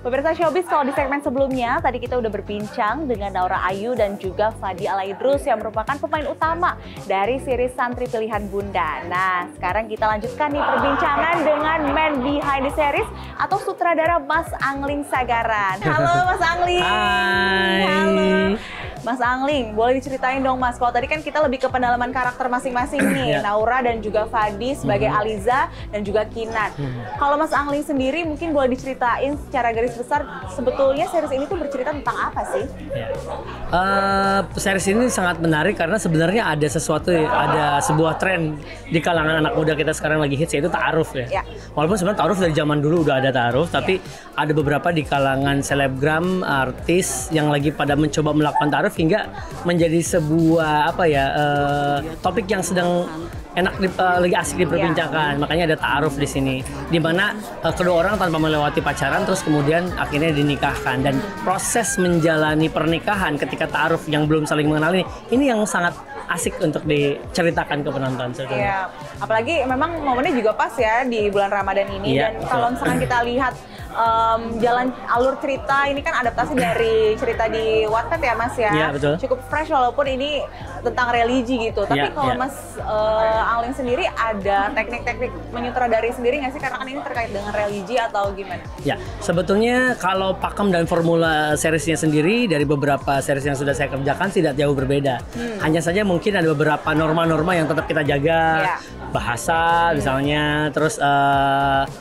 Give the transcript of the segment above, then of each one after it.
Pemirsa Showbiz, kalau di segmen sebelumnya tadi kita udah berbincang dengan Naura Ayu dan juga Fadi Alaidrus yang merupakan pemain utama dari series Santri Pilihan Bunda. Nah, sekarang kita lanjutkan nih perbincangan dengan man behind the series atau sutradara Mas Angling Sagaran. Halo Mas Angling. Hai. Halo. Mas Angling, boleh diceritain dong Mas, kalau tadi kan kita lebih ke pendalaman karakter masing-masing nih, Naura dan juga Fadi sebagai Aliza dan juga Kinan. Kalau Mas Angling sendiri mungkin boleh diceritain secara garis besar sebetulnya series ini tuh bercerita tentang apa sih? Series ini sangat menarik karena sebenarnya ada sesuatu, ada sebuah tren di kalangan anak muda kita sekarang lagi hits, yaitu ta'aruf ya. Walaupun sebenarnya ta'aruf dari zaman dulu udah ada ta'aruf, tapi ada beberapa di kalangan selebgram, artis yang lagi pada mencoba melakukan ta'aruf hingga menjadi sebuah topik yang sedang lagi asik diperbincangkan. Makanya ada ta'aruf di sini, di mana kedua orang tanpa melewati pacaran terus kemudian akhirnya dinikahkan, dan proses menjalani pernikahan ketika ta'aruf yang belum saling mengenal ini yang sangat asik untuk diceritakan ke penonton. Iya, apalagi memang momennya juga pas ya di bulan Ramadan ini, dan kalau misalkan kita lihat jalan alur cerita ini kan adaptasi dari cerita di Wattpad ya Mas ya. Iya, betul. Cukup fresh walaupun ini tentang religi gitu. Tapi kalau Mas Angling sendiri ada teknik-teknik menyutradari sendiri nggak sih? Karena kan ini terkait dengan religi atau gimana? Ya, sebetulnya kalau pakem dan formula seriesnya sendiri dari beberapa series yang sudah saya kerjakan tidak jauh berbeda. Hanya saja mungkin ada beberapa norma-norma yang tetap kita jaga. Bahasa misalnya, terus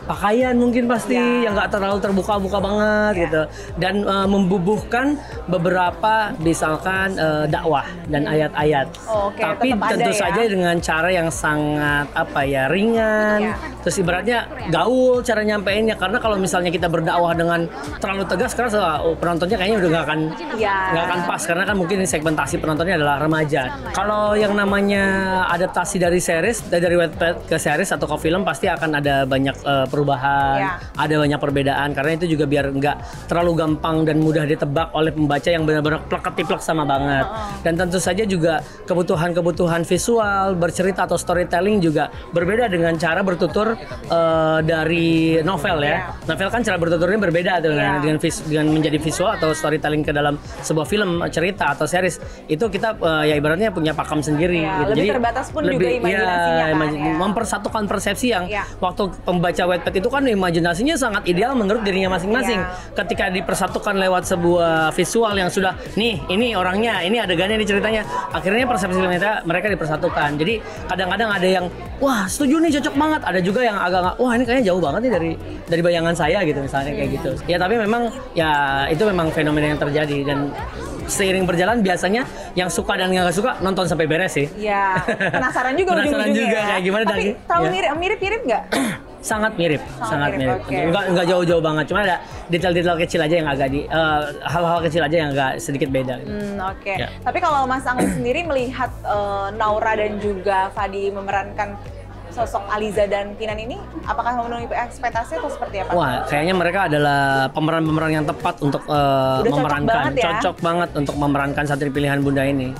pakaian mungkin pasti yang nggak terlalu terbuka-buka banget gitu, dan membubuhkan beberapa misalkan dakwah dan ayat-ayat. Tapi tentu saja dengan cara yang sangat ringan, terus ibaratnya gaul cara nyampeinnya, karena kalau misalnya kita berdakwah dengan terlalu tegas karena penontonnya kayaknya udah nggak akan pas, karena kan mungkin segmentasi penontonnya adalah remaja. Kalau yang namanya adaptasi dari series, dari Wattpad ke series atau ke film, pasti akan ada banyak perubahan, ada banyak perbedaan, karena itu juga biar nggak terlalu gampang dan mudah ditebak oleh pembaca yang benar-benar plek-ketiplek sama banget. Dan tentu saja juga kebutuhan-kebutuhan visual, bercerita atau storytelling juga berbeda dengan cara bertutur dari novel ya. Novel kan cara bertuturnya berbeda dengan menjadi visual atau storytelling ke dalam sebuah film, cerita atau series. Itu kita ya ibaratnya punya pakem sendiri gitu. Lebih jadi terbatas pun juga imajinasinya mempersatukan persepsi yang waktu pembaca Wattpad itu kan imajinasinya sangat ideal menurut dirinya masing-masing. Ketika dipersatukan lewat sebuah visual yang sudah ini orangnya, ini adegannya, ini ceritanya, akhirnya persepsi mereka dipersatukan. Jadi kadang-kadang ada yang wah setuju nih, cocok banget, ada juga yang agak wah ini kayaknya jauh banget nih dari bayangan saya gitu misalnya, kayak gitu. Ya tapi memang ya itu memang fenomena yang terjadi, dan seiring berjalan biasanya yang suka dan nggak suka nonton sampai beres sih. Iya, penasaran juga ujung-ujungnya kayak gimana. Tapi terlalu mirip nggak? Sangat mirip. Nggak jauh-jauh banget, cuma ada detail-detail kecil aja yang agak hal-hal kecil aja yang agak sedikit beda gitu. Tapi kalau Mas Angling sendiri melihat Naura dan juga Fadi memerankan sosok Aliza dan Kinan ini, apakah memenuhi ekspektasi atau seperti apa? Wah, kayaknya mereka adalah pemeran-pemeran yang tepat untuk memerankan, cocok banget untuk memerankan Santri Pilihan Bunda ini.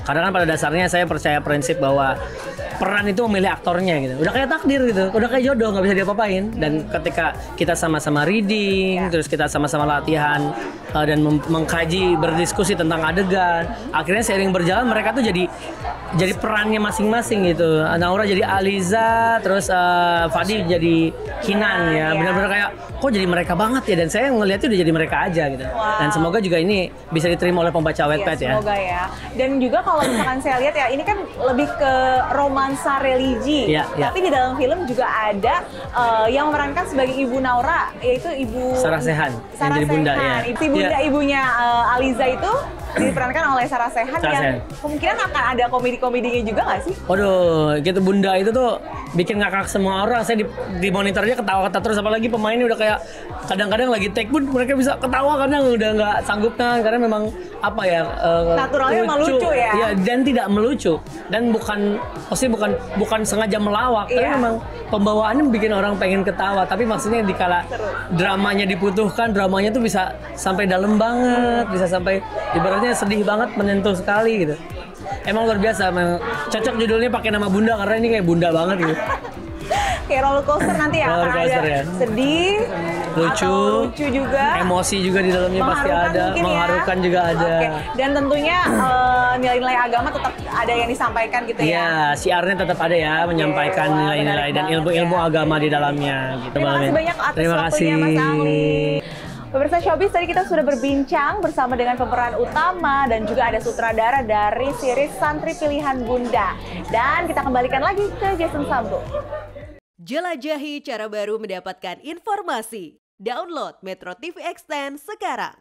Karena kan pada dasarnya saya percaya prinsip bahwa peran itu memilih aktornya gitu. Udah kayak takdir gitu, udah kayak jodoh, nggak bisa diapa-apain. Dan ketika kita sama-sama reading, terus kita sama-sama latihan dan mengkaji, berdiskusi tentang adegan, akhirnya seiring berjalan mereka tuh jadi perannya masing-masing gitu. Naura jadi Aliza, terus Fadi jadi Kinan ya. Benar-benar kayak kok jadi mereka banget ya, dan saya ngeliatnya udah jadi mereka aja gitu. Dan semoga juga ini bisa diterima oleh pembaca Wattpad ya. Semoga ya. Dan juga kalau misalkan saya lihat ya, ini kan lebih ke romansa religi. Tapi di dalam film juga ada yang memerankan sebagai ibu Naura, yaitu ibu Sarah Sechan, yang jadi bunda ya. Ibunya Aliza itu diperankan oleh Sarah Sechan yang kemungkinan akan ada komedi-komedinya juga nggak sih? Waduh, gitu bunda itu tuh bikin ngakak semua orang. Saya di monitornya ketawa-ketawa terus, apalagi pemainnya udah kayak kadang-kadang lagi take pun mereka bisa ketawa karena udah nggak sanggup karena memang naturalnya memang lucu ya. Iya, dan tidak melucu, dan bukan sengaja melawak, tapi memang pembawaannya bikin orang pengen ketawa. Tapi maksudnya dikala dramanya dibutuhkan, dramanya tuh bisa sampai dalam banget, bisa sampai ibaratnya sedih banget, menyentuh sekali gitu. Emang luar biasa, cocok judulnya pakai nama Bunda karena ini kayak bunda banget gitu. kayak roller coaster nanti ya. Roller Akan coaster ada ya. sedih, Lucu, lucu juga. emosi juga di dalamnya pasti Mengharukan ada, mungkin ya. mengharukan juga ada. Oke. Dan tentunya nilai-nilai agama tetap ada yang disampaikan gitu ya. Iya, siarnya tetap ada ya, menyampaikan wah, nilai-nilai menarik dan banget ilmu-ilmu ya. agama di dalamnya gitu. Terima Mbak kasih Amin. banyak atas Terima waktunya kasih. Mas Ali. Pemirsa Showbiz, tadi kita sudah berbincang bersama dengan pemeran utama dan juga ada sutradara dari series Santri Pilihan Bunda. Dan kita kembalikan lagi ke Jason Sambo. Jelajahi cara baru mendapatkan informasi. Download Metro TV Extend sekarang.